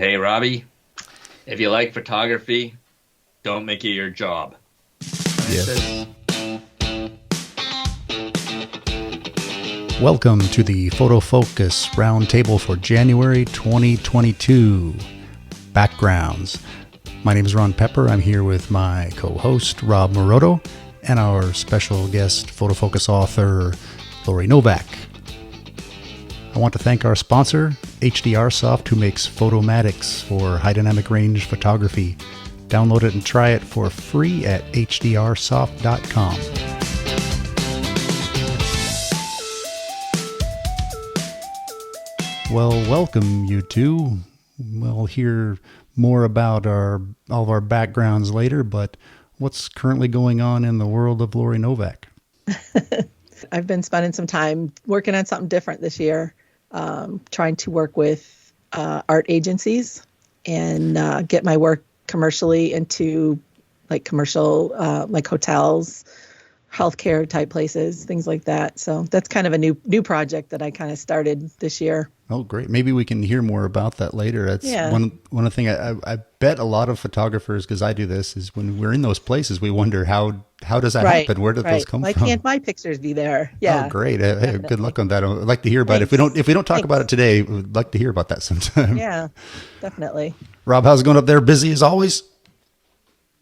Hey, Robbie, if you like photography, don't make it your job. Yes. Welcome to the Photo Focus Roundtable for January 2022. Backgrounds. My name is Ron Pepper. I'm here with my co-host, Rob Moroto, and our special guest, Photo Focus author, Lauri Novak. I want to thank our sponsor, HDR Soft, who makes Photomatics for high dynamic range photography. Download it and try it for free at hdrsoft.com. Well, welcome you two. We'll hear more about all of our backgrounds later, but what's currently going on in the world of Lauri Novak? I've been spending some time working on something different this year, trying to work with art agencies and get my work commercially into like commercial, like hotels, healthcare type places, things like that. So that's kind of a new project that I kind of started this year. Oh, great. Maybe we can hear more about that later. That's Yeah. one of the things I bet a lot of photographers, because I do this, is when we're in those places, we wonder how does that happen? Where did those come Why from? can't my pictures be there? Yeah. Oh, great. Hey, good luck on that. I'd like to hear about it. Thanks. If we don't talk Thanks. about it today, we'd like to hear about that sometime. Yeah, definitely. Rob, how's it going up there? Busy as always?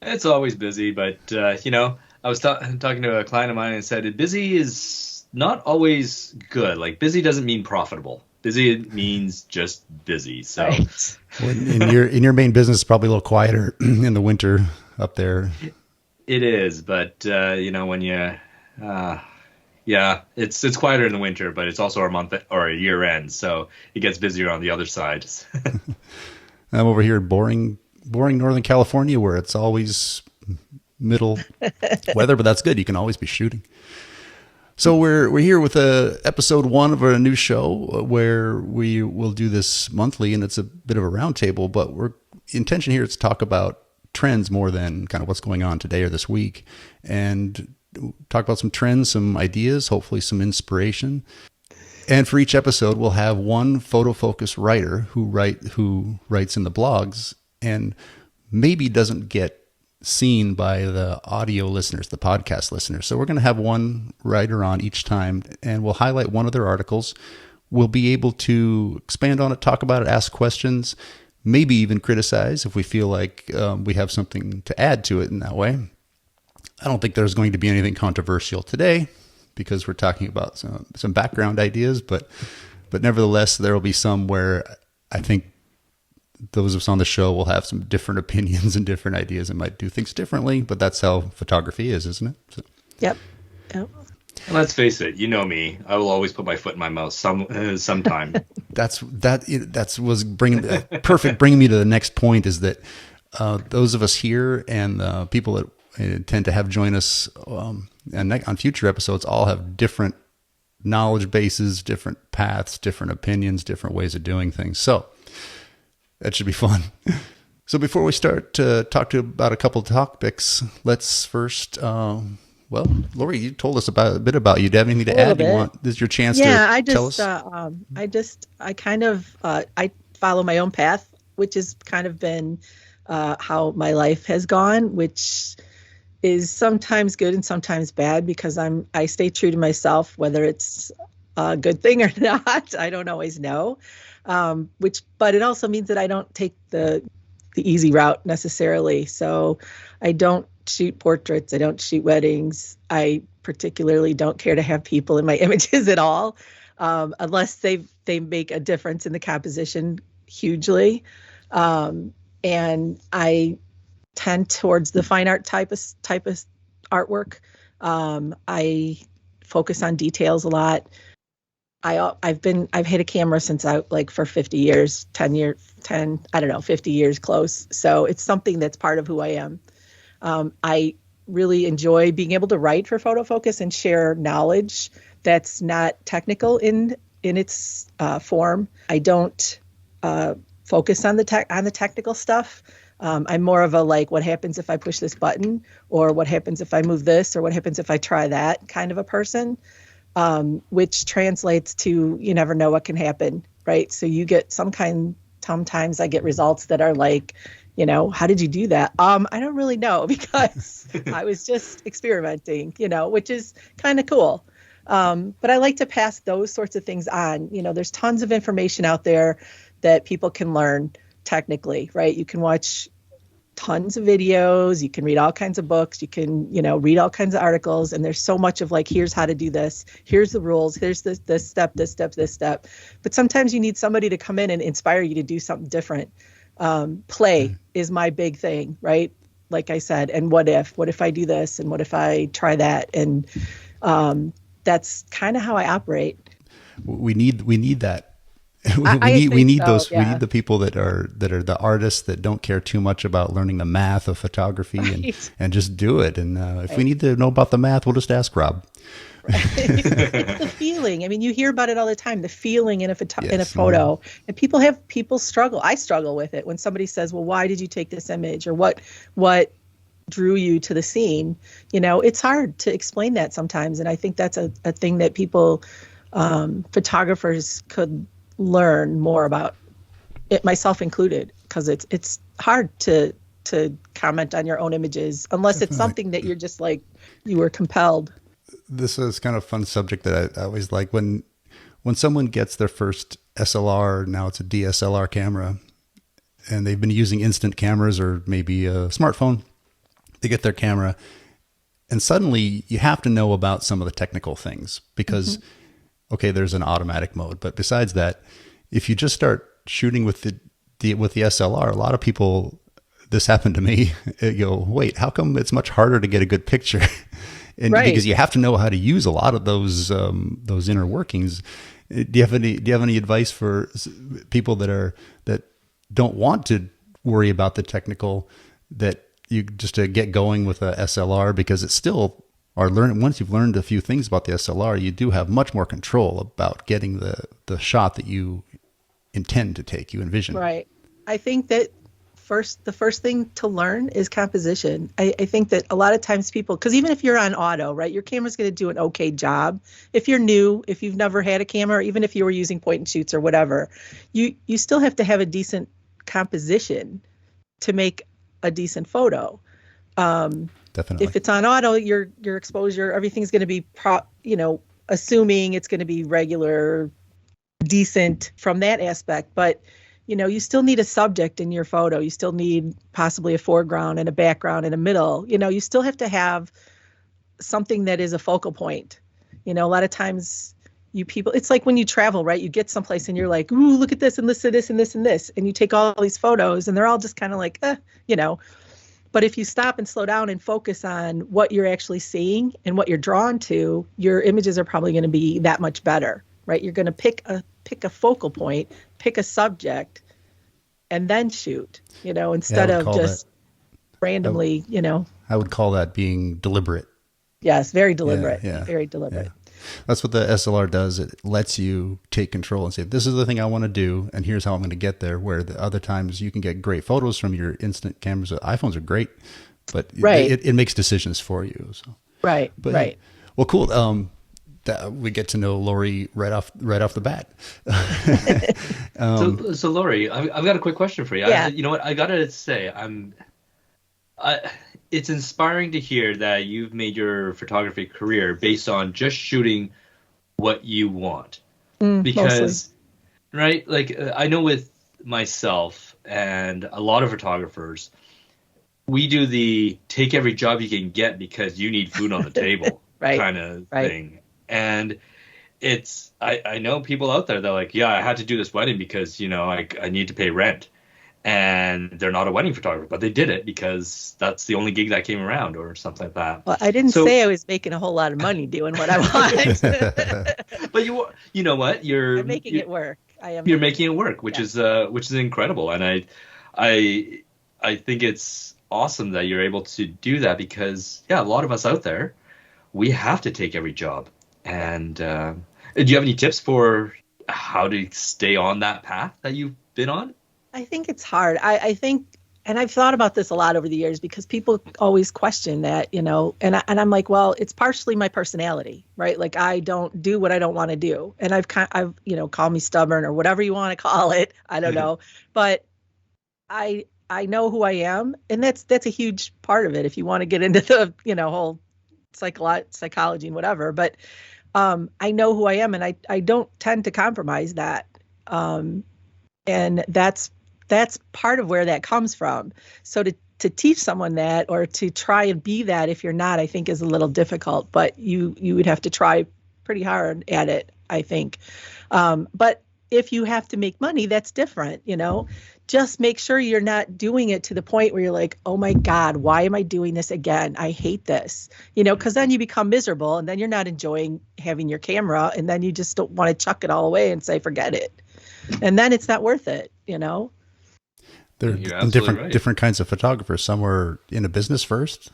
It's always busy, but I was talking to a client of mine and said busy is not always good. Like busy doesn't mean profitable. Busy means just busy. So Right. Well, in your main business, it's probably a little quieter in the winter up there. it is, but when you, it's quieter in the winter, but it's also our month or a year end, so it gets busier on the other side. I'm over here in boring Northern California, where it's always middle weather, but that's good. You can always be shooting. So we're here with episode 1 of a new show where we will do this monthly, and it's a bit of a roundtable. But intention here is to talk about trends more than kind of what's going on today or this week, and talk about some trends, some ideas, hopefully some inspiration. And for each episode, we'll have one photo focus writer who writes in the blogs and maybe doesn't get seen by the audio listeners, the podcast listeners. So we're going to have one writer on each time, and we'll highlight one of their articles. We'll be able to expand on it, talk about it, ask questions, maybe even criticize if we feel like we have something to add to it in that way. I don't think there's going to be anything controversial today because we're talking about some background ideas, but nevertheless, there will be some where I think those of us on the show will have some different opinions and different ideas and might do things differently, but that's how photography is, isn't it? So. Yep. Let's face it, you know me. I will always put my foot in my mouth sometime. That was bringing me to the next point, is that those of us here and the people that tend to have join us and on future episodes all have different knowledge bases, different paths, different opinions, different ways of doing things. So that should be fun. So before we start to talk about a couple of topics, let's first, Lauri, you told us a bit about you. Do you have anything to add? This is your chance to tell us? I follow my own path, which has kind of been how my life has gone, which is sometimes good and sometimes bad because I stay true to myself, whether it's a good thing or not. I don't always know. But it also means that I don't take the easy route necessarily. So I don't shoot portraits. I don't shoot weddings. I particularly don't care to have people in my images at all, unless they make a difference in the composition hugely. And I tend towards the fine art type of artwork. I focus on details a lot. I've had a camera since for 50 years, 50 years close. So it's something that's part of who I am. I really enjoy being able to write for Photo Focus and share knowledge that's not technical in its form. I don't focus on the technical stuff. I'm more of a what happens if I push this button, or what happens if I move this, or what happens if I try that kind of a person. which translates to you never know what can happen, right? So you get some kind sometimes I get results that are like, how did you do that? I don't really know because I was just experimenting, which is kind of cool. But I like to pass those sorts of things on. There's tons of information out there that people can learn technically, right? You can watch tons of videos, you can read all kinds of books, you can, read all kinds of articles, and there's so much of like, here's how to do this, here's the rules, here's this step, this step, this step. But sometimes you need somebody to come in and inspire you to do something different. Play is my big thing, right? Like I said, and what if I do this, and what if I try that? And that's kind of how I operate. We need that. We need the people that are the artists that don't care too much about learning the math of photography and just do it. And if we need to know about the math, we'll just ask Rob. Right. It's the feeling. I mean, you hear about it all the time, the feeling in a photo. And people struggle. I struggle with it when somebody says, well, why did you take this image? Or what drew you to the scene? It's hard to explain that sometimes. And I think that's a thing that people, photographers could learn more about, it, myself included, because it's hard to comment on your own images unless it's something that you're just like, you were compelled. This is kind of a fun subject that I always like when someone gets their first SLR, now it's a DSLR camera, and they've been using instant cameras or maybe a smartphone. They get their camera, and suddenly you have to know about some of the technical things because, okay, there's an automatic mode, but besides that, if you just start shooting with the SLR, a lot of people, this happened to me, go, wait, how come it's much harder to get a good picture? And because you have to know how to use a lot of those inner workings. Do you have any advice for people that don't want to worry about the technical, that you just to get going with a SLR, because it's still once you've learned a few things about the SLR, you do have much more control about getting the shot that you intend to take, you envision. Right. I think that the first thing to learn is composition. I think that a lot of times people, because even if you're on auto, right, your camera's going to do an okay job. If you're new, if you've never had a camera, or even if you were using point and shoots or whatever, you still have to have a decent composition to make a decent photo. Definitely. If it's on auto, your exposure, everything's going to be assuming it's going to be regular, decent from that aspect. But you still need a subject in your photo. You still need possibly a foreground and a background and a middle. You still have to have something that is a focal point. A lot of times it's like when you travel, right? You get someplace and you're like, ooh, look at this and this and this and this and this. And you take all these photos and they're all just kind of like, But if you stop and slow down and focus on what you're actually seeing and what you're drawn to, your images are probably going to be that much better, right? You're going to pick a focal point, pick a subject, and then shoot, instead of just randomly, I would call that being deliberate. Yes, very deliberate. Yeah. Very deliberate. Yeah. That's what the SLR does. It lets you take control and say, this is the thing I want to do, and here's how I'm going to get there. Where the other times you can get great photos from your instant cameras. iPhones are great, but it makes decisions for you. So. Right. Well, cool. We get to know Lauri right off the bat. So Lauri, I've got a quick question for you. Yeah. You know what? I gotta say, it's inspiring to hear that you've made your photography career based on just shooting what you want. Because, mostly. Right? Like I know with myself and a lot of photographers, we do the take every job you can get because you need food on the table kind of thing. And I know people out there that are like, yeah, I had to do this wedding because, I need to pay rent. And they're not a wedding photographer, but they did it because that's the only gig that came around or something like that. Well, I didn't say I was making a whole lot of money doing what I want. But you know what? I'm making it work. You're making it work, which is incredible. And I think it's awesome that you're able to do that because, a lot of us out there, we have to take every job. And do you have any tips for how to stay on that path that you've been on? I think it's hard. I think and I've thought about this a lot over the years because people always question that, and I'm like, well, it's partially my personality, right? Like I don't do what I don't want to do. And I've call me stubborn or whatever you want to call it. I don't know. But I know who I am. And that's a huge part of it. If you want to get into the, whole psychology and whatever, but I know who I am and I don't tend to compromise that. And that's part of where that comes from. So to teach someone that or to try and be that if you're not, I think is a little difficult, but you would have to try pretty hard at it, I think. But if you have to make money, that's different, Just make sure you're not doing it to the point where you're like, oh my God, why am I doing this again? I hate this, because then you become miserable and then you're not enjoying having your camera and then you just don't want to chuck it all away and say, forget it. And then it's not worth it, There are different kinds of photographers. Some are in a business first,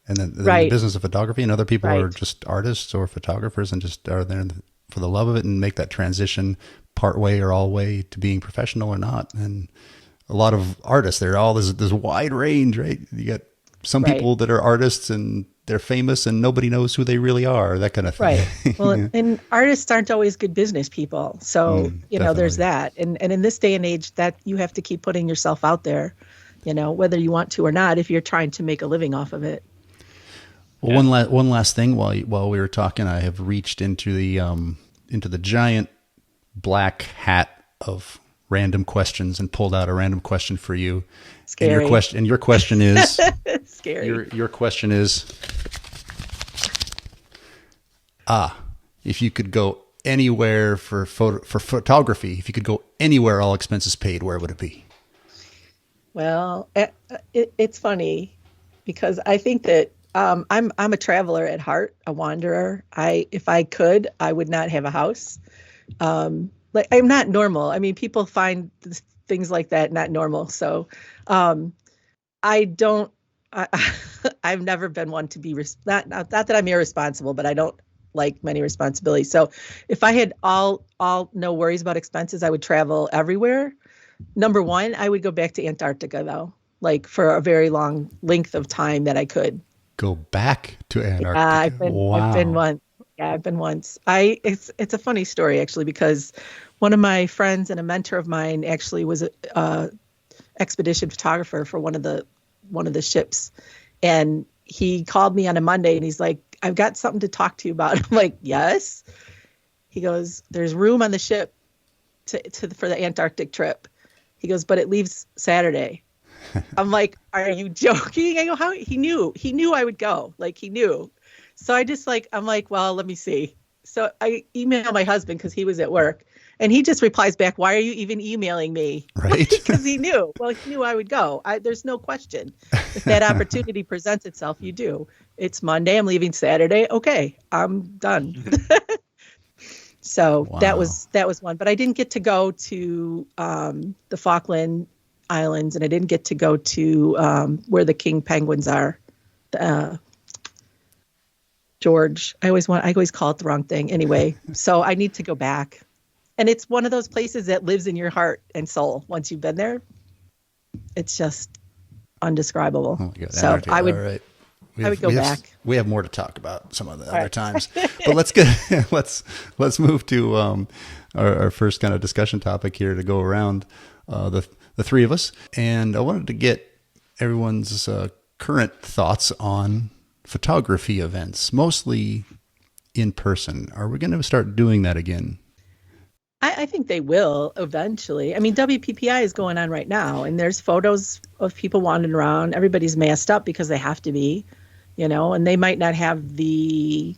and then in the business of photography, and other people are just artists or photographers and just are there for the love of it and make that transition part way or all way to being professional or not. And a lot of artists, they're all this wide range, right? You got some people that are artists and they're famous and nobody knows who they really are, that kind of thing. Right. Well, and artists aren't always good business people. So, there's that. And in this day and age that you have to keep putting yourself out there, whether you want to or not, if you're trying to make a living off of it. Well, one last thing while we were talking, I have reached into the giant black hat of random questions and pulled out a random question for you. Scary. And your question is scary. Your question is, if you could go anywhere for photography, if you could go anywhere, all expenses paid, where would it be? Well, it's funny because I think that I'm a traveler at heart, a wanderer. If I could, I would not have a house. I'm not normal. I mean, people find things like that not normal. So I've never been one to be not that I'm irresponsible, but I don't like many responsibilities. So if I had all no worries about expenses, I would travel everywhere. Number one, I would go back to Antarctica though, like for a very long length of time that I could. Go back to Antarctica. I've been once. Yeah, I've been once. It's a funny story actually, because one of my friends and a mentor of mine actually was a expedition photographer for one of the ships, and he called me on a Monday and he's like, "I've got something to talk to you about." I'm like, "Yes." He goes, "There's room on the ship for the Antarctic trip." He goes, "But it leaves Saturday." I'm like, "Are you joking?" I go, "How?" He knew I would go. Like he knew. So I'm like, well, let me see. So I emailed my husband because he was at work, and he just replies back, "Why are you even emailing me?" Right. Because he knew. Well, he knew I would go. There's no question. If that opportunity presents itself, you do. It's Monday. I'm leaving Saturday. Okay, I'm done. So wow. that was one. But I didn't get to go to the Falkland Islands, and I didn't get to go to where the king penguins are. George. I always call it the wrong thing. Anyway, so I need to go back. And it's one of those places that lives in your heart and soul. Once you've been there, it's just undescribable. Oh my God, so I would, right. I would go back. We have more to talk about some of the other times, but let's move to our first kind of discussion topic here to go around the three of us. And I wanted to get everyone's current thoughts on photography events, mostly in person. Are we going to start doing that again? I think they will eventually. I mean, WPPI is going on right now, and there's photos of people wandering around. Everybody's masked up because they have to be, and they might not have the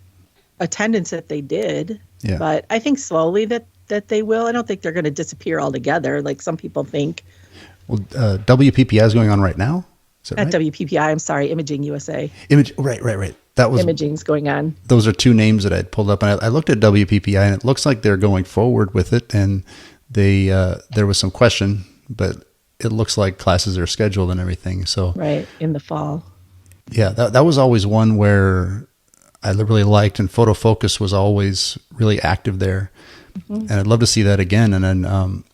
attendance that they did. Yeah. But I think slowly that they will. I don't think they're going to disappear altogether like some people think. Well, WPPI is going on right now? At right? WPPI, I'm sorry, Imaging USA. Right. That was Imaging's going on. Those are two names that I'd pulled up, and I looked at WPPI, and it looks like they're going forward with it. And there was some question, but it looks like classes are scheduled and everything. So right in the fall. Yeah, that was always one where I really liked, and Photo Focus was always really active there, and I'd love to see that again. And then,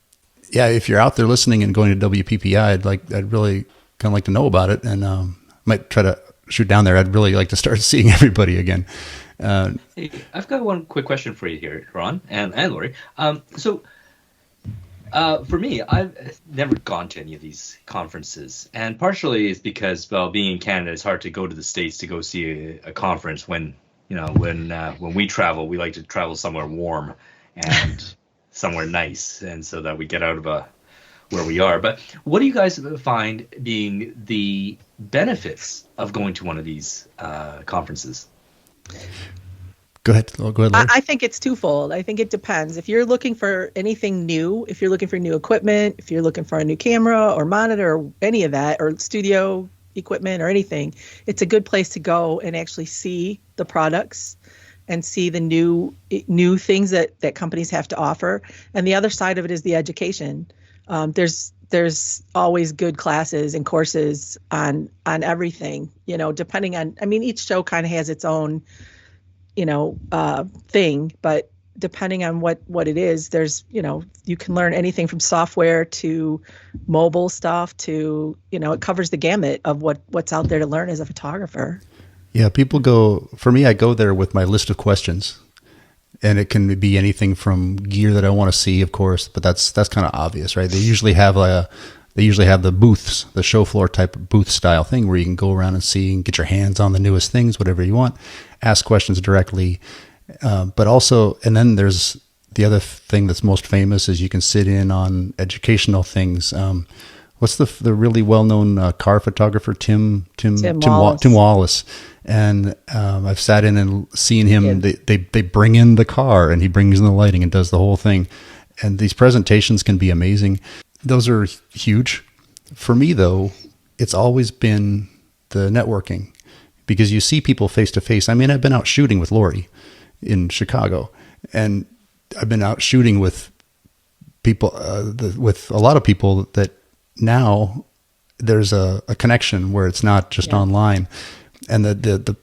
if you're out there listening and going to WPPI, I'd really of like to know about it, and might try to shoot down there. I'd really like to start seeing everybody again. Hey, I've got one quick question for you here, Ron and Lauri. For me, I've never gone to any of these conferences, and partially it's because, well, being in Canada, it's hard to go to the States to go see a conference. When we travel, we like to travel somewhere warm and somewhere nice, and so that we get out of where we are. But what do you guys find being the benefits of going to one of these conferences? Go ahead. Go ahead, Lauri. I think it's twofold. I think it depends. If you're looking for anything new, if you're looking for new equipment, if you're looking for a new camera or monitor or any of that, or studio equipment or anything, it's a good place to go and actually see the products and see the new things that companies have to offer. And the other side of it is the education. There's always good classes and courses on everything, depending on, each show kind of has its own thing, but depending on what it is, there's, you can learn anything from software to mobile stuff to, it covers the gamut of what's out there to learn as a photographer. Yeah, for me, I go there with my list of questions, and it can be anything from gear that I want to see, of course, but that's kind of obvious, right? They usually have the booths, the show floor type of booth style thing where you can go around and see and get your hands on the newest things, whatever you want, ask questions directly. But also, and then there's the other thing that's most famous is you can sit in on educational things. What's the really well-known car photographer, Tim Wallace. And I've sat in and seen him. Yeah. They bring in the car and he brings in the lighting and does the whole thing. And these presentations can be amazing. Those are huge. For me, though, it's always been the networking, because you see people face to face. I've been out shooting with Lauri in Chicago, and I've been out shooting with people, with a lot of people that now there's a connection where it's not just online, and the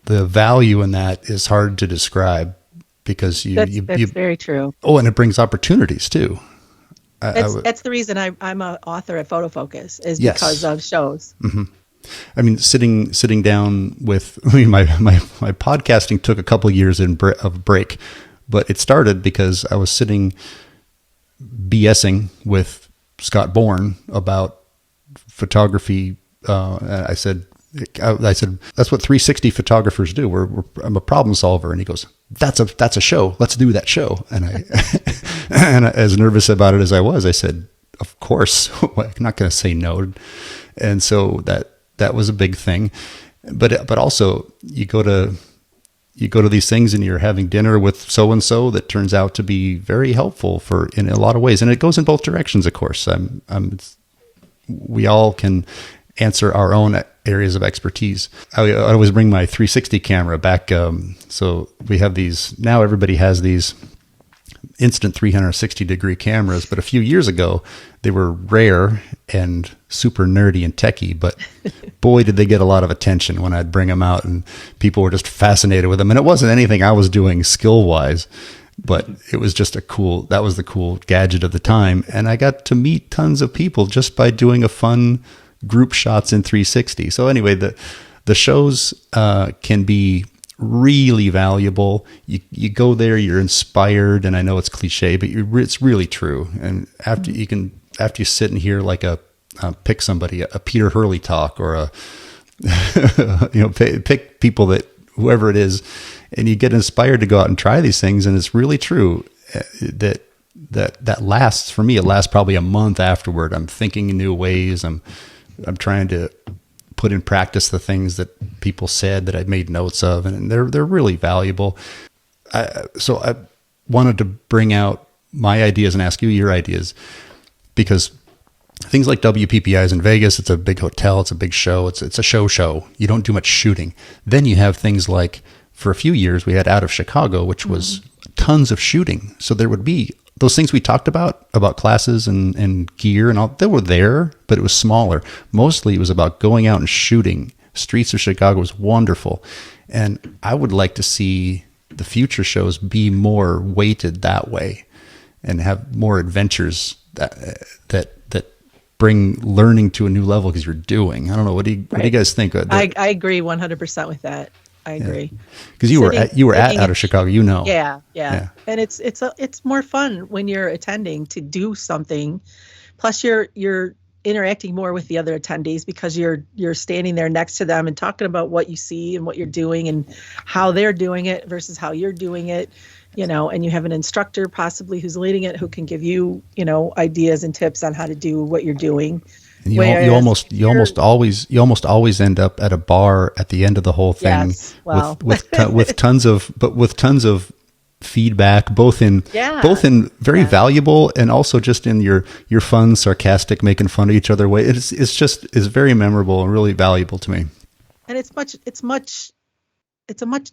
value in that is hard to describe, because that's very true. Oh, and it brings opportunities too. That's the reason I'm an author at Photo Focus, is because of shows. Mm-hmm. Sitting down with my podcasting took a couple of years of break, but it started because I was sitting BSing with Scott Bourne about photography. I said, that's what 360 photographers do. I'm a problem solver. And he goes, that's a show. Let's do that show. And and as nervous about it as I was, I said, of course, I'm not going to say no. And so that was a big thing. But also you go to these things and you're having dinner with so-and-so that turns out to be very helpful in a lot of ways. And it goes in both directions, of course. We all can answer our own areas of expertise. I always bring my 360 camera back. So we have these, now everybody has these instant 360 degree cameras, but a few years ago they were rare and super nerdy and techie, but boy, did they get a lot of attention when I'd bring them out, and people were just fascinated with them. And it wasn't anything I was doing skill wise, but it was just that was the cool gadget of the time. And I got to meet tons of people just by doing a fun group shots in 360. So anyway, the shows can be really valuable. You go there, you're inspired, and I know it's cliche, but it's really true. And after you sit and hear like pick somebody, a Peter Hurley talk, or pick people that whoever it is, and you get inspired to go out and try these things. And it's really true that lasts, for me, it lasts probably a month afterward. I'm thinking in new ways. I'm trying to put in practice the that people said that I made notes of, and they're really valuable. So I wanted to bring out my ideas and ask you your ideas, because things like WPPIs in Vegas, it's a big hotel, it's a big show, it's a show. You don't do much shooting. Then you have things like, for a few years we had Out of Chicago, which was tons of shooting. So there would be those things we talked about classes and gear and all, they were there, but it was smaller. Mostly it was about going out and shooting. Streets of Chicago was wonderful. And I would like to see the future shows be more weighted that way and have more adventures that bring learning to a new level because you're doing. I don't know. What do you guys think? I agree 100% with that. I agree. Because you were out of Chicago, Yeah. And it's more fun when you're attending to do something. Plus you're interacting more with the other attendees because you're standing there next to them and talking about what you see and what you're doing and how they're doing it versus how you're doing it, and you have an instructor possibly who's leading it who can give you, ideas and tips on how to do what you're doing. And you almost always end up at a bar at the end of the whole thing, yes, well. with tons of feedback, both in very valuable and also just in your fun, sarcastic, making fun of each other way. It's very memorable and really valuable to me. And it's a much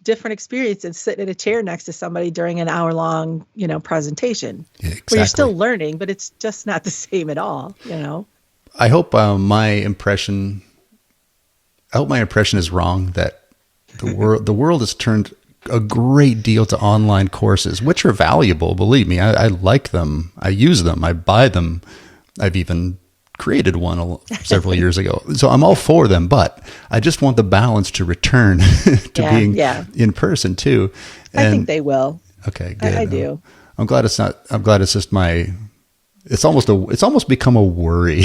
different experience than sitting in a chair next to somebody during an hour-long, presentation. Yeah, exactly. Where you're still learning, but it's just not the same at all, I hope my impression is wrong, that the world has turned a great deal to online courses, which are valuable. Believe me, I like them. I use them. I buy them. I've even created one several years ago. So I'm all for them, but I just want the balance to return to being in person too. And I think they will. Okay, good. I do. I'm glad it's not. I'm glad it's just my. It's almost become a worry.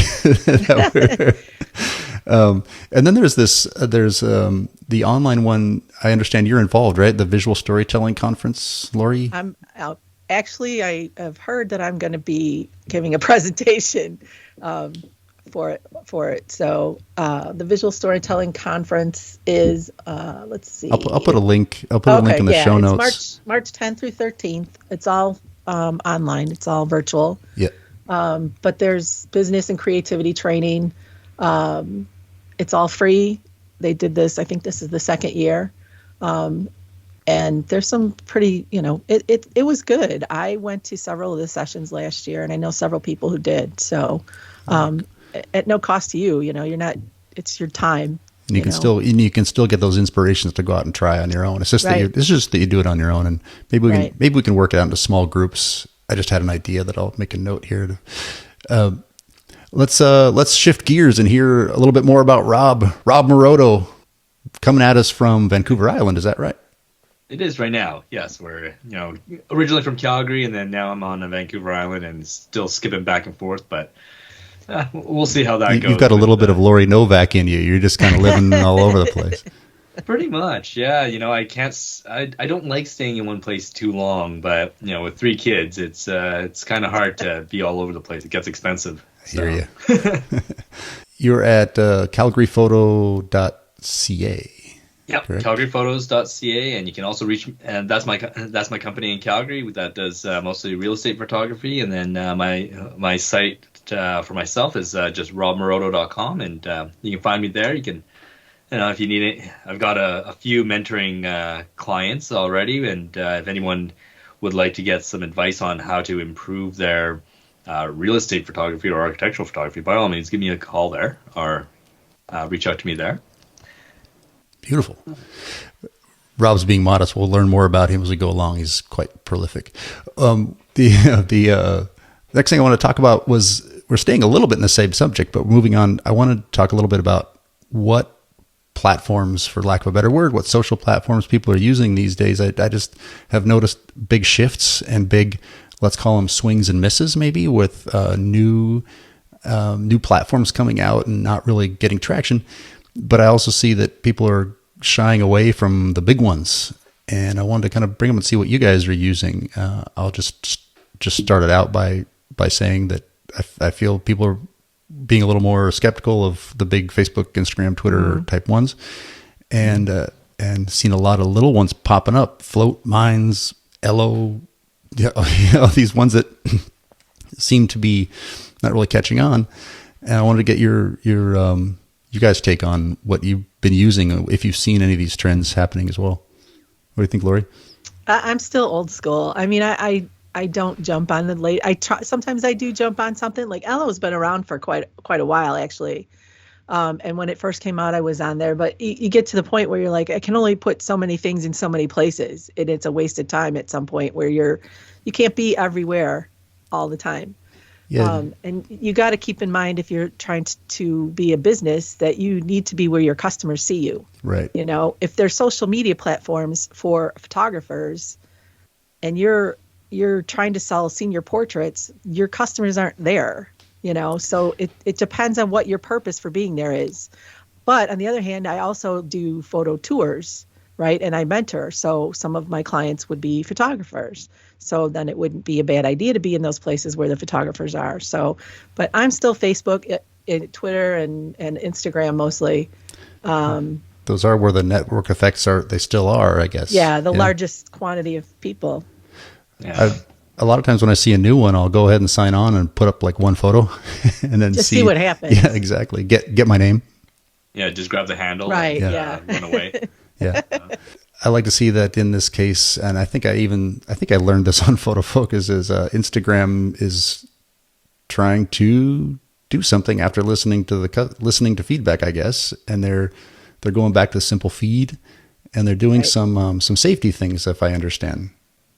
And then there's the online one. I understand you're involved, right? The visual storytelling conference, Lauri? I'm out. Actually, I have heard that I'm going to be giving a presentation for it. So the visual storytelling conference is, let's see. I'll put a link. I'll put a link in the show notes. It's March 10th through 13th. It's all online. It's all virtual. Yeah. But there's business and creativity training. It's all free. They did this. I think this is the second year. And there's some pretty, it was good. I went to several of the sessions last year, and I know several people who did. So at no cost to you, you're not, it's your time. And you can still get those inspirations to go out and try on your own. It's just that you do it on your own, and maybe we can work it out into small groups. I just had an idea that I'll make a note here. Let's shift gears and hear a little bit more about Rob Maroto, coming at us from Vancouver Island. Is that right? It is right now. Yes, we're originally from Calgary, and then now I'm on Vancouver Island and still skipping back and forth. But we'll see how that goes. You've got a little bit of Lauri Novak in you. You're just kind of living all over the place. Pretty much, yeah. I don't like staying in one place too long, but with 3 kids, it's kind of hard to be all over the place. It gets expensive. I hear you. You're at calgaryphoto.ca. Yep, calgaryphotos.ca, and you can also reach. And that's my company in Calgary that does mostly real estate photography, and then my site for myself is just robmaroto.com, and you can find me there. You can. If you need it, I've got a few mentoring clients already, and if anyone would like to get some advice on how to improve their real estate photography or architectural photography, by all means, give me a call there or reach out to me there. Beautiful. Rob's being modest. We'll learn more about him as we go along. He's quite prolific. The next thing I want to talk about was, we're staying a little bit in the same subject, but moving on. I want to talk a little bit about what platforms, for lack of a better word, what social platforms people are using these days. I just have noticed big shifts and big, let's call them swings and misses, maybe, with new platforms coming out and not really getting traction. But I also see that people are shying away from the big ones, and I wanted to kind of bring them and see what you guys are using. I'll just start it out by saying that I feel people are being a little more skeptical of the big Facebook, Instagram, Twitter type ones, and seen a lot of little ones popping up. Float, Minds, Elo, these ones that seem to be not really catching on. And I wanted to get your you guys' take on what you've been using, if you've seen any of these trends happening as well. What do you think, Lauri? I'm still old school. I mean, I don't jump on the late. Sometimes I do jump on something. Like Elo's been around for quite a while, actually. And when it first came out, I was on there. But you get to the point where you're like, I can only put so many things in so many places, and it's a waste of time at some point where you can't be everywhere all the time. Yeah. And you got to keep in mind, if you're trying to be a business, that you need to be where your customers see you. Right. You know, if there's social media platforms for photographers and you're trying to sell senior portraits, your customers aren't there, you know, so it depends on what your purpose for being there is. But on the other hand, I also do photo tours, right? And I mentor. So some of my clients would be photographers. So then it wouldn't be a bad idea to be in those places where the photographers are. So, but I'm still Facebook, Twitter, and Instagram mostly. Those are where the network effects are. They still are, I guess. Yeah, the largest quantity of people. Yeah. A lot of times when I see a new one, I'll go ahead and sign on and put up like one photo and then Just see what happens. Yeah, exactly. Get my name. Yeah, just grab the handle. Right, And, yeah. run away. Yeah. I like to see that in this case, and I think I learned this on Photo Focus, is Instagram is trying to do something after listening to feedback, I guess, and they're going back to the simple feed, and they're doing some safety things, if I understand.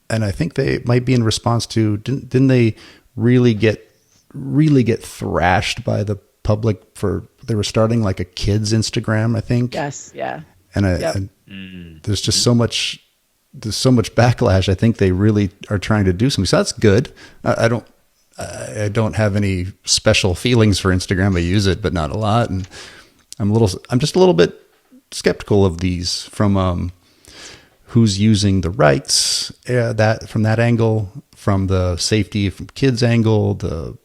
And I think they might be in response to didn't they really get thrashed by the public for they were starting like a kids Instagram, I think. Yes, yeah. And there's just so much backlash. I think they really are trying to do something. So that's good. I don't have any special feelings for Instagram. I use it, but not a lot. And I'm just a little bit skeptical of these from who's using the rights that from that angle, from the safety from kids angle, the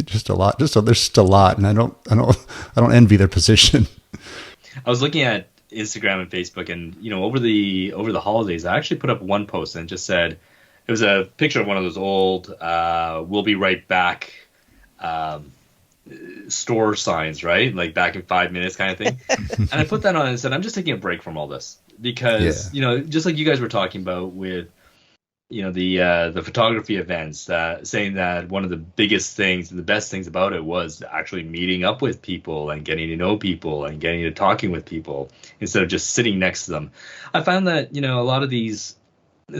just a lot. There's just a lot, and I don't envy their position. I was looking at Instagram and Facebook, and over the holidays, I actually put up one post and it just said it was a picture of one of those old "We'll be right back" store signs, right? Like back in 5 minutes kind of thing. And I put that on and said, I'm just taking a break from all this because just like you guys were talking about with the photography events, saying that one of the biggest things, the best things about it was actually meeting up with people and getting to know people and getting to talking with people instead of just sitting next to them. I found that, a lot of these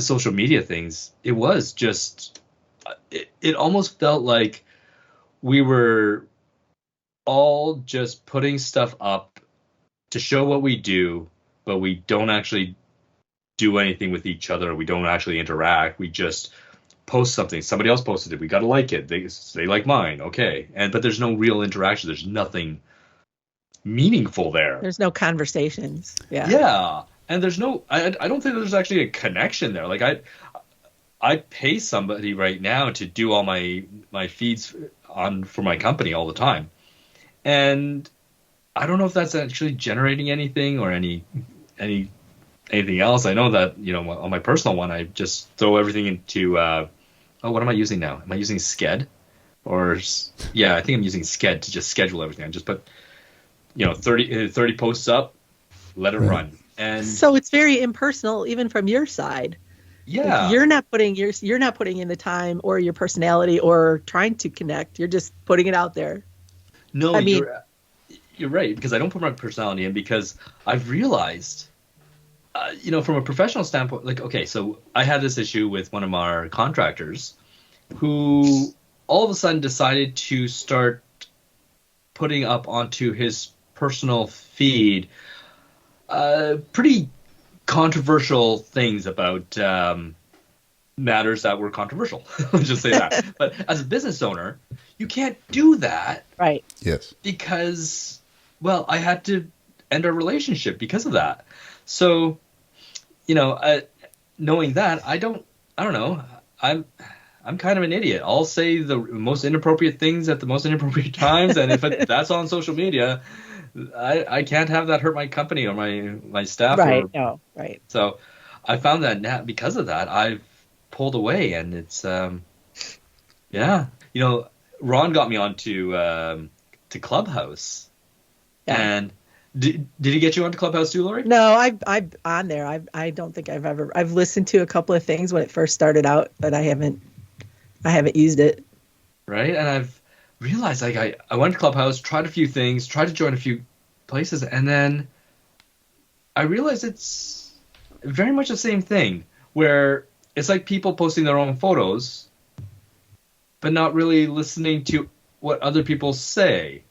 social media things, it was just, it almost felt like we were all just putting stuff up to show what we do, but we don't actually do anything with each other. We don't actually interact. We just post something. Somebody else posted it. We got to like it. They like mine. Okay. But there's no real interaction. There's nothing meaningful there. There's no conversations. Yeah. Yeah. And there's no, I don't think there's actually a connection there. Like I pay somebody right now to do all my feeds for my company all the time. And I don't know if that's actually generating anything or anything else. I know that, on my personal one, I just throw everything into, what am I using now? Am I using Sked? I think I'm using Sked to just schedule everything. I just put, 30 posts up, let it run. And so it's very impersonal, even from your side. Yeah. Like you're not putting in the time or your personality or trying to connect. You're just putting it out there. No, you're right, because I don't put my personality in because I've realized, from a professional standpoint, like, okay, so I had this issue with one of our contractors who all of a sudden decided to start putting up onto his personal feed pretty controversial things about matters that were controversial. Let's just say that. But as a business owner, you can't do that. Right. Yes. Because, well, I had to end our relationship because of that. So, knowing that, I don't know. I'm kind of an idiot. I'll say the most inappropriate things at the most inappropriate times, and if that's on social media, I can't have that hurt my company or my staff. Right. No. Right. So, I found that now because of that, I've pulled away, and it's Ron got me onto to Clubhouse, and did he get you onto Clubhouse too, Lauri? No, I'm on there. I don't think I've listened to a couple of things when it first started out, but I haven't used it. Right, and I've realized like I went to Clubhouse, tried a few things, tried to join a few places, and then I realized it's very much the same thing where it's like people posting their own photos but not really listening to what other people say.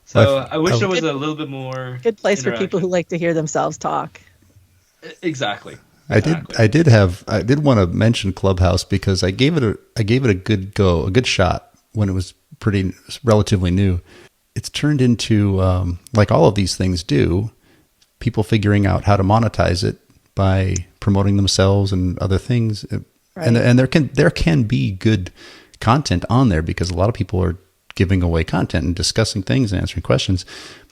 So I wish there was a little bit more Good place for people who interaction. like to hear themselves talk. Exactly. I did. Exactly. I did want to mention Clubhouse because I gave it a good go, a good shot when it was relatively new. It's turned into, like all of these things do, people figuring out how to monetize it by promoting themselves and other things. Right. And there can be good content on there because a lot of people are giving away content and discussing things and answering questions,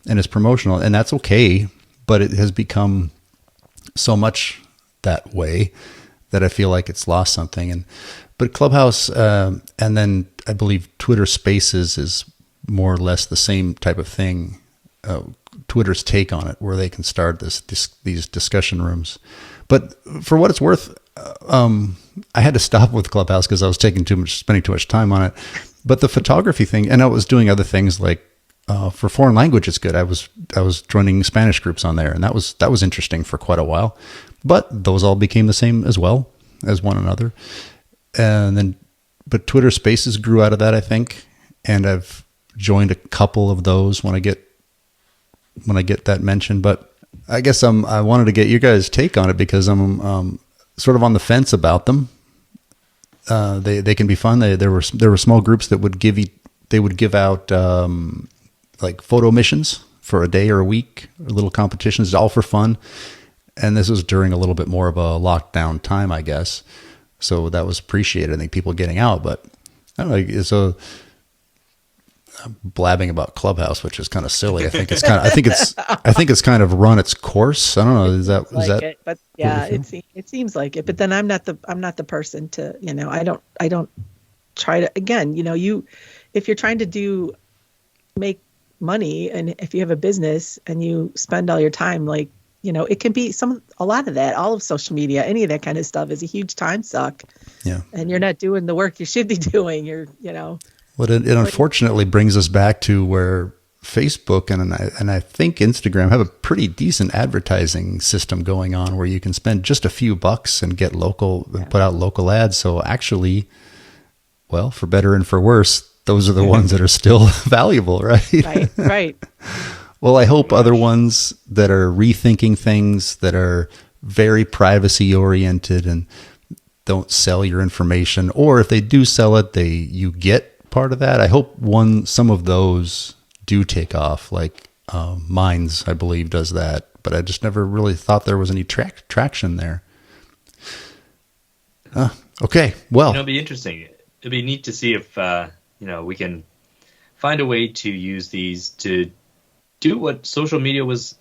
and it's promotional, and that's okay. But it has become so much that way that I feel like it's lost something. But Clubhouse, and then I believe Twitter Spaces is more or less the same type of thing. Twitter's take on it, where they can start these discussion rooms. But for what it's worth, I had to stop with Clubhouse because I was spending too much time on it. But the photography thing, and I was doing other things like for foreign language, it's good. I was joining Spanish groups on there, and that was interesting for quite a while. But those all became the same as well as one another. But Twitter Spaces grew out of that, I think, and I've joined a couple of those when I get that mention. But I guess I wanted to get your guys' take on it because I'm sort of on the fence about them. They can be fun. There were small groups that would give out like photo missions for a day or a week, little competitions, all for fun. And this was during a little bit more of a lockdown time, I guess. So that was appreciated. I think people getting out, but I don't know. So I'm blabbing about Clubhouse, which is kind of silly. I think it's kind of run its course. I don't know. Is that? It, but yeah, it seems like it. But then I'm not the person to, I don't try to, again, if you're trying to make money, and if you have a business and you spend all your time, like, it can be a lot of that, all of social media, any of that kind of stuff is a huge time suck. Yeah. And you're not doing the work you should be doing. Well, it unfortunately brings us back to where Facebook and I think Instagram have a pretty decent advertising system going on where you can spend just a few bucks and get put out local ads. So actually, well, for better and for worse, those are the ones that are still valuable, right? Right. Well, I hope other ones that are rethinking things, that are very privacy oriented and don't sell your information, or if they do sell it, you get part of that. I hope some of those do take off. Like Minds, I believe, does that, but I just never really thought there was any traction there. Okay, well, It'll be interesting. It'd be neat to see if we can find a way to use these to do what social media was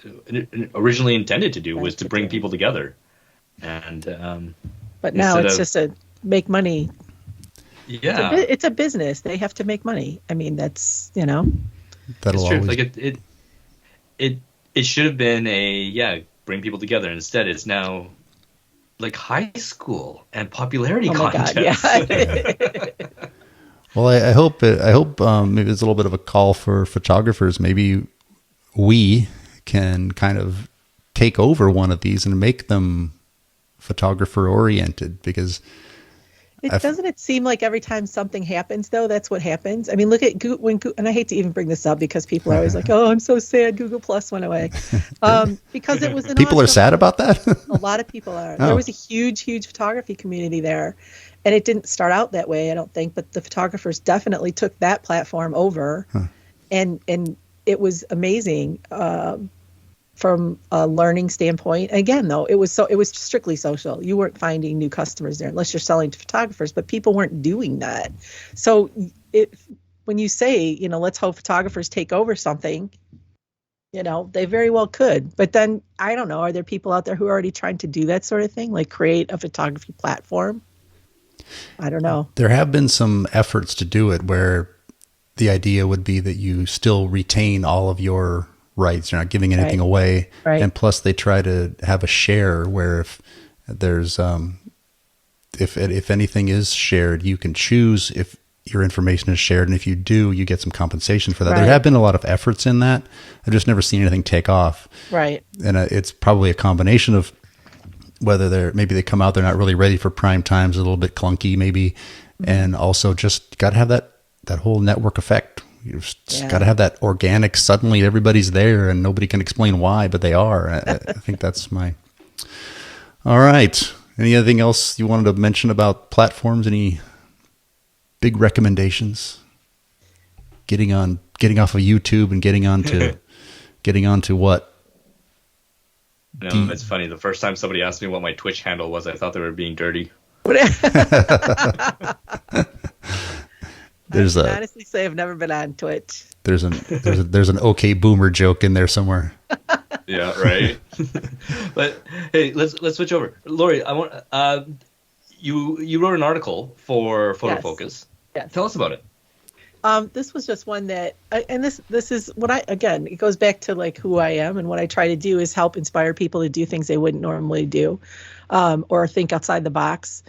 originally intended to do, was to bring people together. And but now it's just a make money. Yeah, it's a business. They have to make money. I mean, that's that'll it's true. always... Like it should have been bring people together. Instead, it's now like high school and popularity contest. God, yeah. Well, I hope maybe it's a little bit of a call for photographers. Maybe we can kind of take over one of these and make them photographer oriented, because doesn't it seem like every time something happens, though, that's what happens? I mean, look at Google, and I hate to even bring this up because people are always like, "Oh, I'm so sad Google Plus went away," because it was people are sad about that. A lot of people are. There was a huge photography community there, and it didn't start out that way, I don't think, but the photographers definitely took that platform over, and it was amazing from a learning standpoint. Again, though, it was strictly social. You weren't finding new customers there unless you're selling to photographers, but people weren't doing that. So when you say, let's hope photographers take over something, they very well could. But then, I don't know, are there people out there who are already trying to do that sort of thing, like create a photography platform? I don't know. There have been some efforts to do it where the idea would be that you still retain all of your rights. You're not giving anything away. Right. And plus they try to have a share where if there's, if anything is shared, you can choose if your information is shared. And if you do, you get some compensation for that. There have been a lot of efforts in that. I've just never seen anything take off. Right. And it's probably a combination of whether maybe they come out, they're not really ready for prime times, a little bit clunky maybe. And also just got to have that whole network effect. You've just got to have that organic, suddenly everybody's there and nobody can explain why, but they are. I think that's all right. Anything else you wanted to mention about platforms? Any big recommendations? Getting off of YouTube and getting onto what? No, it's funny. The first time somebody asked me what my Twitch handle was, I thought they were being dirty. I can honestly say I've never been on Twitch. There's an okay boomer joke in there somewhere. Yeah, right. But hey, let's switch over. Lauri, I want you wrote an article for Photo Focus. Yes. Tell us about it. This was just one that, and this is what it goes back to like who I am, and what I try to do is help inspire people to do things they wouldn't normally do, or think outside the box.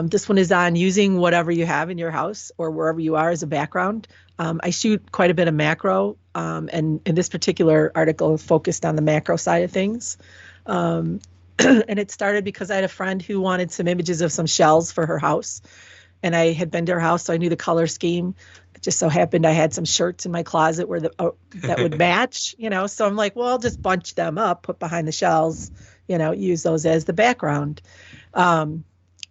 This one is on using whatever you have in your house or wherever you are as a background. I shoot quite a bit of macro, and in this particular article focused on the macro side of things. And it started because I had a friend who wanted some images of some shells for her house. And I had been to her house, so I knew the color scheme. It just so happened I had some shirts in my closet where that would match, So I'm like, well, I'll just bunch them up, put behind the shells, use those as the background. And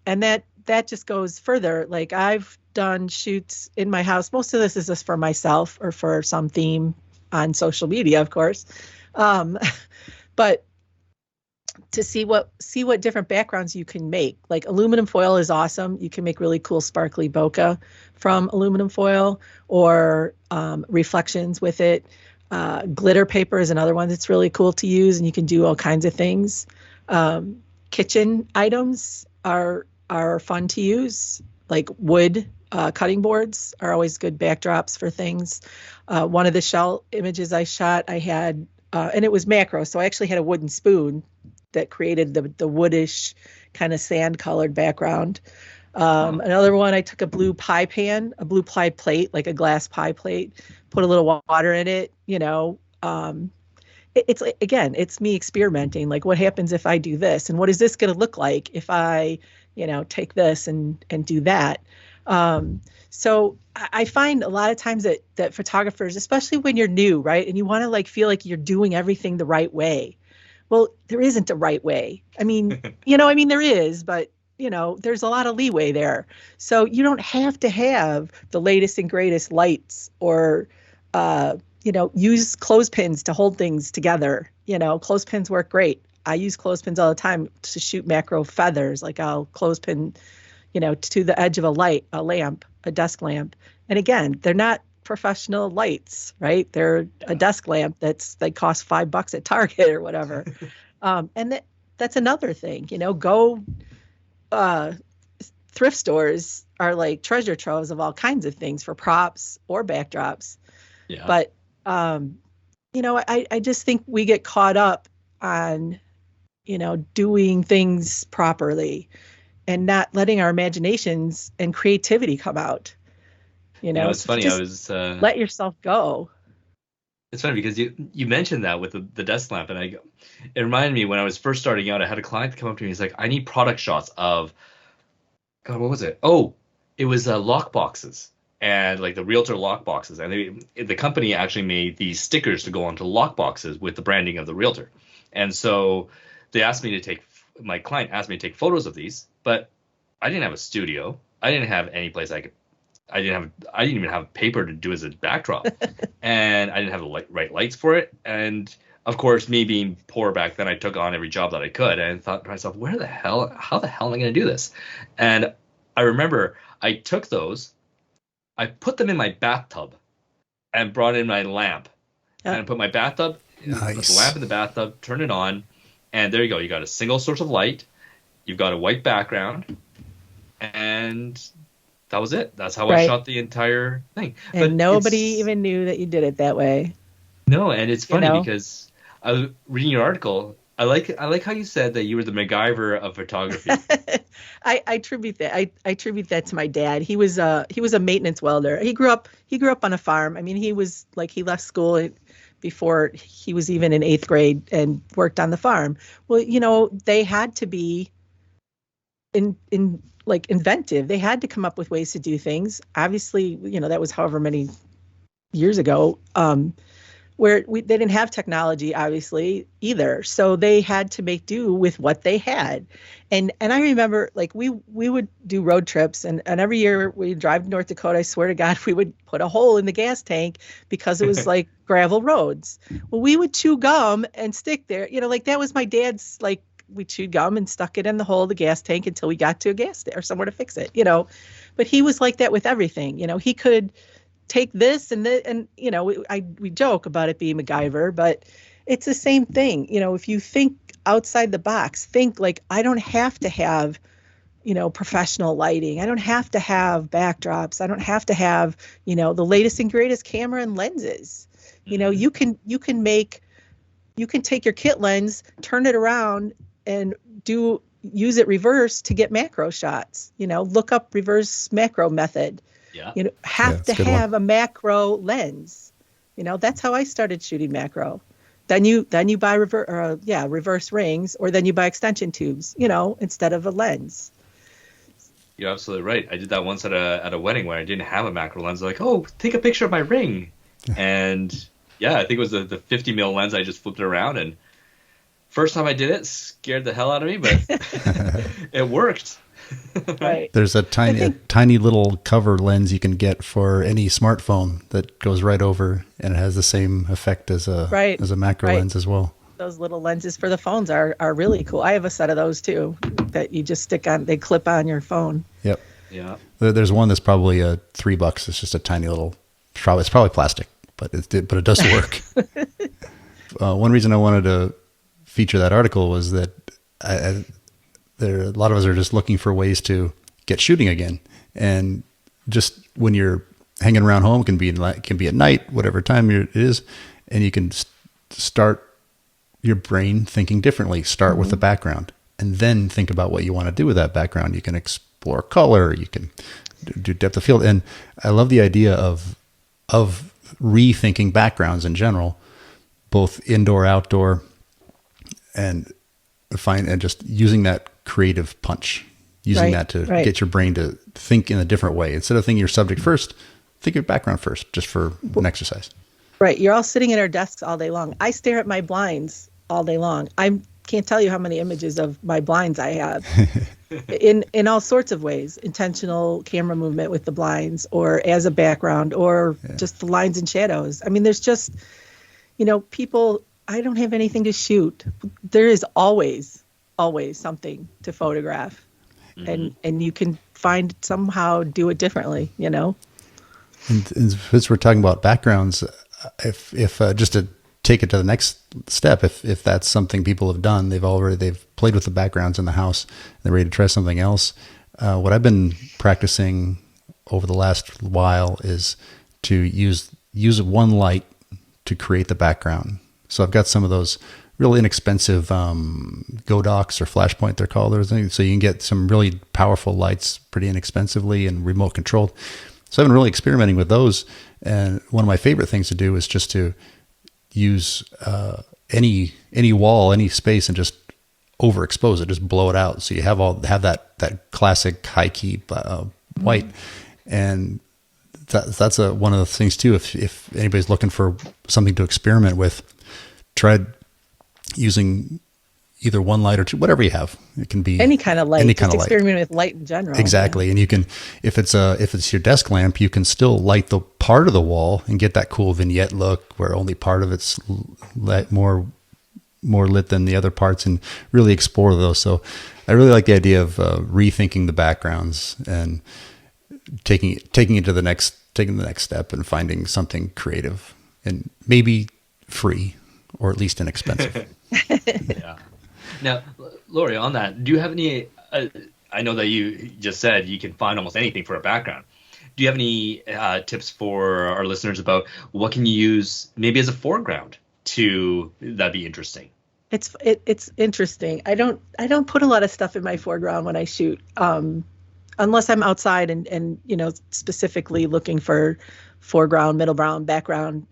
that just goes further. Like I've done shoots in my house. Most of this is just for myself or for some theme on social media, of course. But to see what different backgrounds you can make. Like aluminum foil is awesome. You can make really cool sparkly bokeh from aluminum foil, or reflections with it. Glitter paper is another one that's really cool to use, and you can do all kinds of things. Kitchen items are fun to use, like wood cutting boards are always good backdrops for things. One of the shell images I shot, I had, and it was macro, so I actually had a wooden spoon that created the woodish kind of sand colored background. Another one, I took a blue pie pan, a blue pie plate, like a glass pie plate, put a little water in it, it's again, it's me experimenting. Like what happens if I do this, and what is this going to look like if I, take this and do that. So I find a lot of times that photographers, especially when you're new, right, and you want to like feel like you're doing everything the right way. Well, there isn't a right way. I mean, there is, but there's a lot of leeway there. So you don't have to have the latest and greatest lights, or, use clothespins to hold things together. Clothespins work great. I use clothespins all the time to shoot macro feathers. Like I'll clothespin, to the edge of a lamp, a desk lamp. And again, they're not professional lights, right? They're a desk lamp they cost $5 at Target or whatever. And that's another thing, thrift stores are like treasure troves of all kinds of things for props or backdrops. Yeah. But, I just think we get caught up on, doing things properly and not letting our imaginations and creativity come out. It's funny. I was let yourself go. It's funny because you mentioned that with the desk lamp, and it reminded me when I was first starting out. I had a client come up to me. He's like, "I need product shots of, God, what was it? Oh, it was lock boxes, and like the realtor lock boxes, and the company actually made these stickers to go onto lock boxes with the branding of the realtor, and so my client asked me to take photos of these, but I didn't have a studio. I didn't have any place I didn't even have paper to do as a backdrop, and I didn't have the right lights for it. And of course, me being poor back then, I took on every job that I could, and thought to myself, how the hell am I going to do this? And I remember I took those, I put them in my bathtub, and brought in my lamp, and I put my bathtub, put the lamp in the bathtub, turn it on, and there you go. You got a single source of light, you've got a white background, and that was it. That's how I shot the entire thing. And but nobody even knew that you did it that way. No, and it's funny because I was reading your article. I like how you said that you were the Macgyver of photography. I attribute that. I attribute that to my dad. He was a maintenance welder. He grew up on a farm. I mean, he was like, he left school before he was even in 8th grade and worked on the farm. Well, they had to be in like inventive. They had to come up with ways to do things. Obviously, that was however many years ago, where they didn't have technology, obviously, either. So they had to make do with what they had. And I remember, like, we would do road trips, and every year we drive to North Dakota, I swear to God, we would put a hole in the gas tank because it was like gravel roads. Well, we would chew gum and stick there. Like that was my dad's, like, we chewed gum and stuck it in the hole of the gas tank until we got to a gas station or somewhere to fix it, But he was like that with everything. He could take this and we joke about it being Macgyver, but it's the same thing. If you think outside the box, think like, I don't have to have, professional lighting. I don't have to have backdrops. I don't have to have, the latest and greatest camera and lenses. You can take your kit lens, turn it around and use it reverse to get macro shots, look up reverse macro method. Yeah. Have to have a macro lens. That's how I started shooting macro. Then you buy reverse rings, or then you buy extension tubes, instead of a lens. You're absolutely right. I did that once at a wedding where I didn't have a macro lens. Like, oh, take a picture of my ring. And yeah, I think it was the 50 mil lens. I just flipped it around, and first time I did it, scared the hell out of me, but it worked. Right. There's a tiny little cover lens you can get for any smartphone that goes right over, and it has the same effect as a macro lens as well. Those little lenses for the phones are really cool. I have a set of those too that you just stick on. They clip on your phone. Yep. Yeah. There's one that's probably $3. It's just a tiny little. It's probably plastic, but it does work. One reason I wanted to feature that article was that a lot of us are just looking for ways to get shooting again, and just when you're hanging around home, it can be at night, whatever time it is, and you can start your brain thinking differently. Start with the background, and then think about what you want to do with that background. You can explore color, you can do depth of field, and I love the idea of rethinking backgrounds in general, both indoor, outdoor, and just using that creative punch, using that to get your brain to think in a different way. Instead of thinking your subject first, think your background first, just for an exercise. Right. You're all sitting at our desks all day long. I stare at my blinds all day long. I can't tell you how many images of my blinds I have in all sorts of ways. Intentional camera movement with the blinds, or as a background, or just the lines and shadows. I mean, there's just, people, I don't have anything to shoot. There is always something to photograph, and you can somehow do it differently, And since we're talking about backgrounds, if just to take it to the next step, if that's something people have done, they've played with the backgrounds in the house, and they're ready to try something else. What I've been practicing over the last while is to use one light to create the background. So I've got some of those real inexpensive Godox or Flashpoint, they're called. So you can get some really powerful lights pretty inexpensively and remote controlled. So I've been really experimenting with those. And one of my favorite things to do is just to use any wall, any space, and just overexpose it, just blow it out. So you have that classic high key white. And that's one of the things too. If anybody's looking for something to experiment with, try using either one light or two, whatever you have. It can be any kind of light. Experiment with light in general. Exactly. Yeah. And you can, if it's your desk lamp, you can still light the part of the wall and get that cool vignette look where only part of it's more lit than the other parts, and really explore those. So I really like the idea of rethinking the backgrounds and taking it to the next step and finding something creative and maybe free, or at least inexpensive. Yeah. Now, Lauri, on that, do you have any? I know that you just said you can find almost anything for a background. Do you have any tips for our listeners about what can you use maybe as a foreground that'd be interesting? It's interesting. I don't put a lot of stuff in my foreground when I shoot, unless I'm outside and specifically looking for foreground, middle ground, background,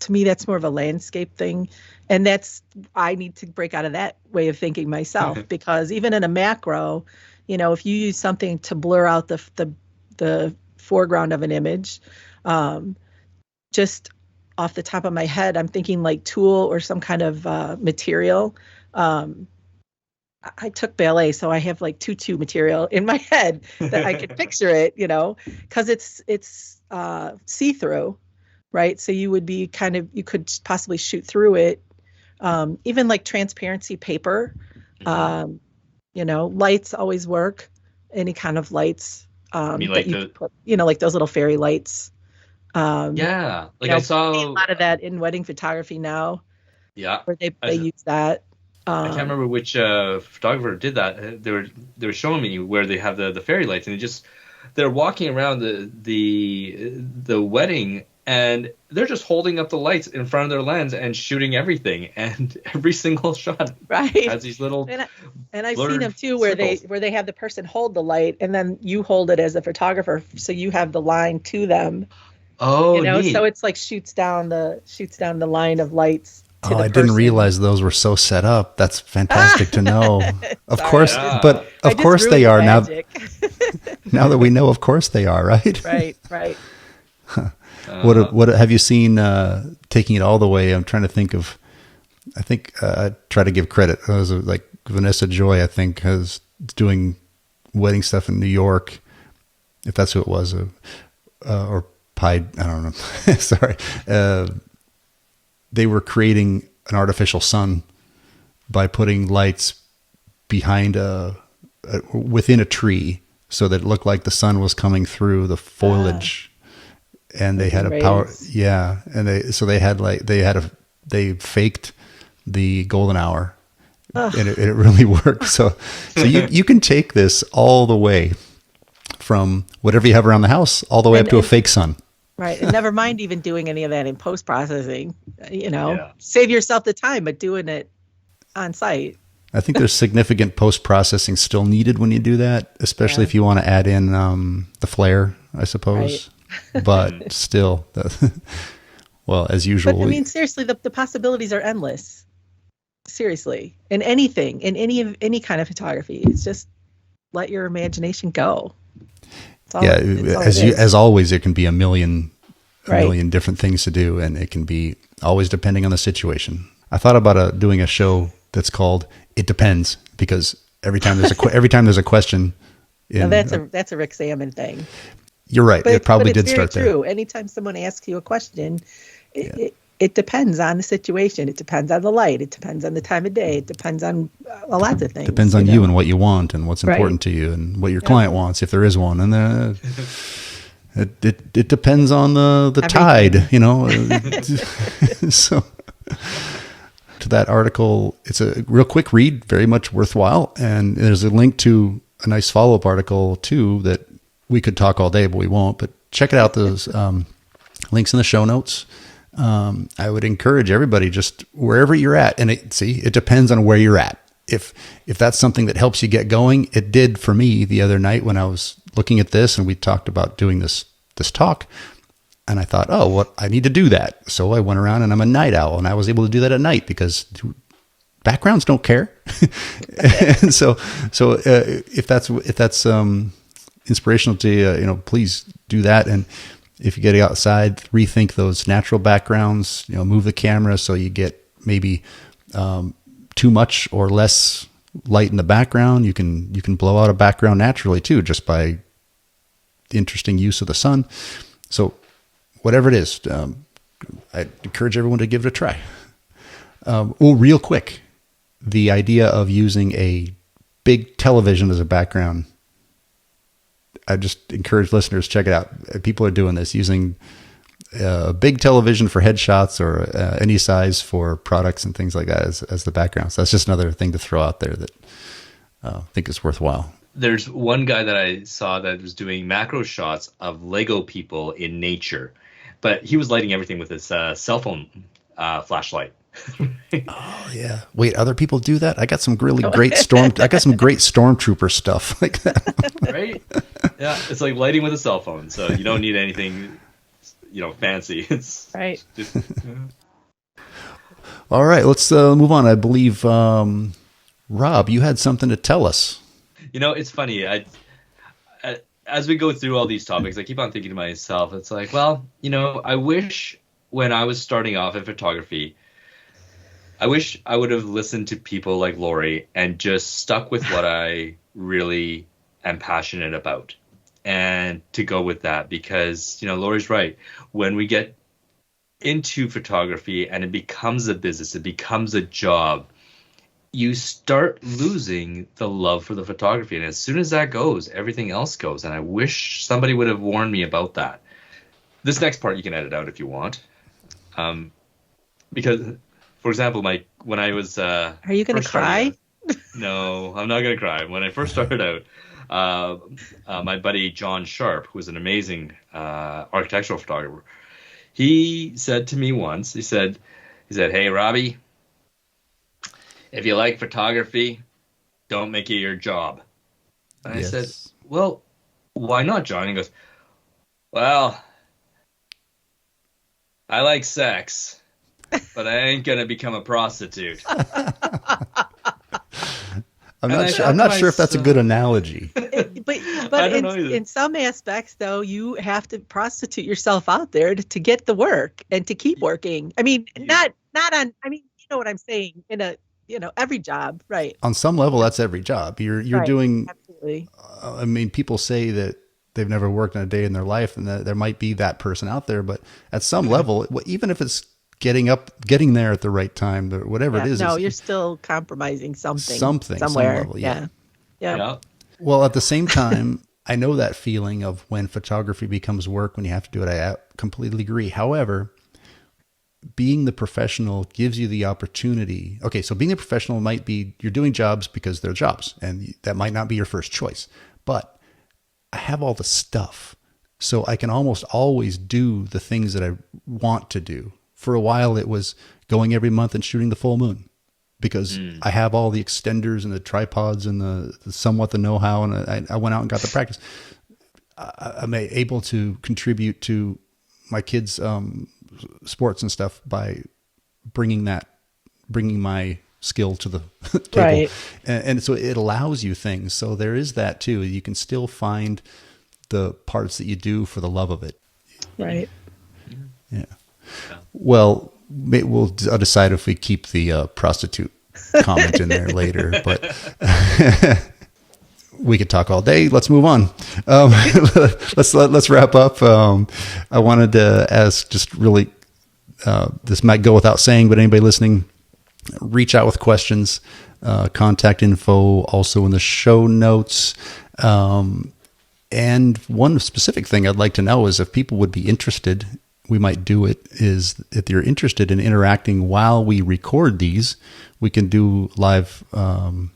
to me, that's more of a landscape thing. And I need to break out of that way of thinking myself, because even in a macro, if you use something to blur out the foreground of an image, just off the top of my head, I'm thinking like tulle or some kind of material. I took ballet, so I have like tutu material in my head that I could picture it, because it's see-through, right? So you could possibly shoot through it. Even like transparency paper, lights always work. Any kind of lights that you could put, like those little fairy lights. Yeah, like I saw a lot of that in wedding photography now. Yeah, where they use that. I can't remember which photographer did that. They were showing me where they have the fairy lights, and they're walking around the wedding, and they're just holding up the lights in front of their lens and shooting everything, and every single shot has these little. And I've seen them too, where they have the person hold the light, and then you hold it as a photographer, so you have the line to them. Oh, neat. So it's like shoots down the line of lights. Oh, I didn't realize those were so set up. That's fantastic to know. Of course, but of course they are now. Now that we know, of course they are, right? Right. What have you seen? Taking it all the way, I'm trying to think of. I think I try to give credit. It was like Vanessa Joy, I think, is doing wedding stuff in New York. If that's who it was, or Pied, I don't know. Sorry. They were creating an artificial sun by putting lights behind within a tree, so that it looked like the sun was coming through the foliage. And they had a power. Yeah. And they faked the golden hour, and it really worked. So you can take this all the way from whatever you have around the house all the way up to a fake sun. Right. And never mind even doing any of that in post-processing, save yourself the time, but doing it on site. I think there's significant post-processing still needed when you do that, especially if you want to add in the flare, I suppose. Right. But still, well, as usual. But I mean, seriously, the possibilities are endless. Seriously. In anything, in any kind of photography. It's just let your imagination go. As always, there can be a million different things to do, and it can be always depending on the situation. I thought about doing a show that's called "It Depends," because every time there's a question. That's a Rick Salmon thing. You're right. It probably did start there. True. Anytime someone asks you a question, it depends on the situation. It depends on the light. It depends on the time of day. It depends on a lot of things. Depends on you and what you want and what's important to you and what your client wants, if there is one. And it depends on the tide, So to that article, it's a real quick read, very much worthwhile. And there's a link to a nice follow-up article too that we could talk all day, but we won't. But check it out. Those links in the show notes. I would encourage everybody, just wherever you're at, and it depends on where you're at. If that's something that helps you get going, it did for me the other night when I was looking at this and we talked about doing this talk, and I thought, I need to do that. So I went around, and I'm a night owl, and I was able to do that at night because backgrounds don't care. And so if that's inspirational to you, please do that. And if you get outside, rethink those natural backgrounds, move the camera so you get maybe too much or less light in the background. You can blow out a background naturally too, just by the interesting use of the sun. So whatever it is, I encourage everyone to give it a try. Real quick, the idea of using a big television as a background, I just encourage listeners, check it out. People are doing this, using a big television for headshots or any size for products and things like that as the background. So that's just another thing to throw out there that I think is worthwhile. There's one guy that I saw that was doing macro shots of Lego people in nature, but he was lighting everything with his cell phone flashlight. Oh yeah. Wait, other people do that? I got some really great stormtrooper stuff like that. Right? Yeah, it's like lighting with a cell phone, so you don't need anything fancy. It's Right. just All right, let's move on. I believe, Rob, you had something to tell us. it's funny. As we go through all these topics, I keep on thinking to myself, it's like, well, I wish when I was starting off in photography, I wish I would have listened to people like Lauri and just stuck with what I really am passionate about, and to go with that, because Lauri's right. When we get into photography and it becomes a business, it becomes a job, you start losing the love for the photography. And as soon as that goes, everything else goes. And I wish somebody would have warned me about that. This next part you can edit out if you want. Because, for example, when I was Are you going to first starting cry? out- no, I'm not going to cry. When I first started out, my buddy John Sharp, who was an amazing architectural photographer, he said to me once, he said, "Hey, Robbie, if you like photography, don't make it your job." And I said, "Well, why not, John?" He goes, "Well, I like sex, but I ain't gonna become a prostitute." I'm not sure if that's a good analogy. But I don't know either. in some aspects, though, you have to prostitute yourself out there to get the work and to keep working. I mean, not on. I mean, you know what I'm saying? In a every job, right? On some level, that's every job. You're Right. doing. Absolutely. I mean, people say that they've never worked in a day in their life, and that there might be that person out there. But at some level, even if it's getting there at the right time, whatever it is. No, you're still compromising something somewhere. Some level, yeah. Well, at the same time, I know that feeling of when photography becomes work, when you have to do it. I completely agree. However, being the professional gives you the opportunity. Okay, so being a professional might be you're doing jobs because they're jobs, and that might not be your first choice. But I have all the stuff, so I can almost always do the things that I want to do. For a while, it was going every month and shooting the full moon, because I have all the extenders and the tripods and the somewhat the know-how, and I went out and got the practice. I'm able to contribute to my kids' sports and stuff by bringing my skill to the table. Right. And so it allows you things. So there is that too. You can still find the parts that you do for the love of it. Right. Yeah. Well, we'll decide if we keep the prostitute comment in there later, but we could talk all day. Let's move on. Let's wrap up. I wanted to ask, just really, this might go without saying, but anybody listening, reach out with questions. Contact info also in the show notes. And one specific thing I'd like to know is if people would be interested, we might do it, is if you're interested in interacting while we record these, we can do live on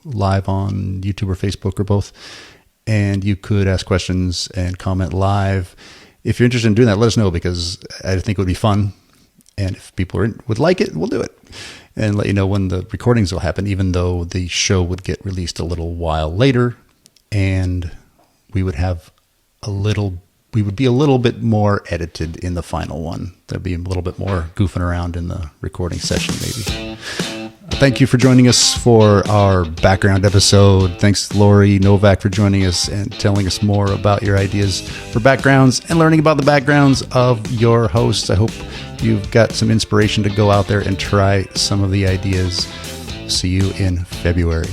YouTube or Facebook or both. And you could ask questions and comment live. If you're interested in doing that, let us know, because I think it would be fun. And if people would like it, we'll do it and let you know when the recordings will happen, even though the show would get released a little while later, and we would be a little bit more edited in the final one. There'd be a little bit more goofing around in the recording session, maybe. Thank you for joining us for our background episode. Thanks, Lauri, Novak, for joining us and telling us more about your ideas for backgrounds and learning about the backgrounds of your hosts. I hope you've got some inspiration to go out there and try some of the ideas. See you in February.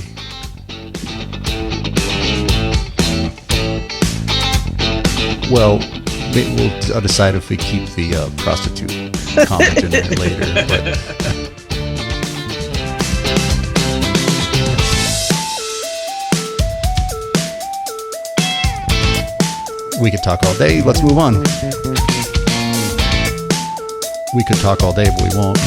Well, we'll decide if we keep the prostitute comment in there later. But we could talk all day. Let's move on. We could talk all day, but we won't.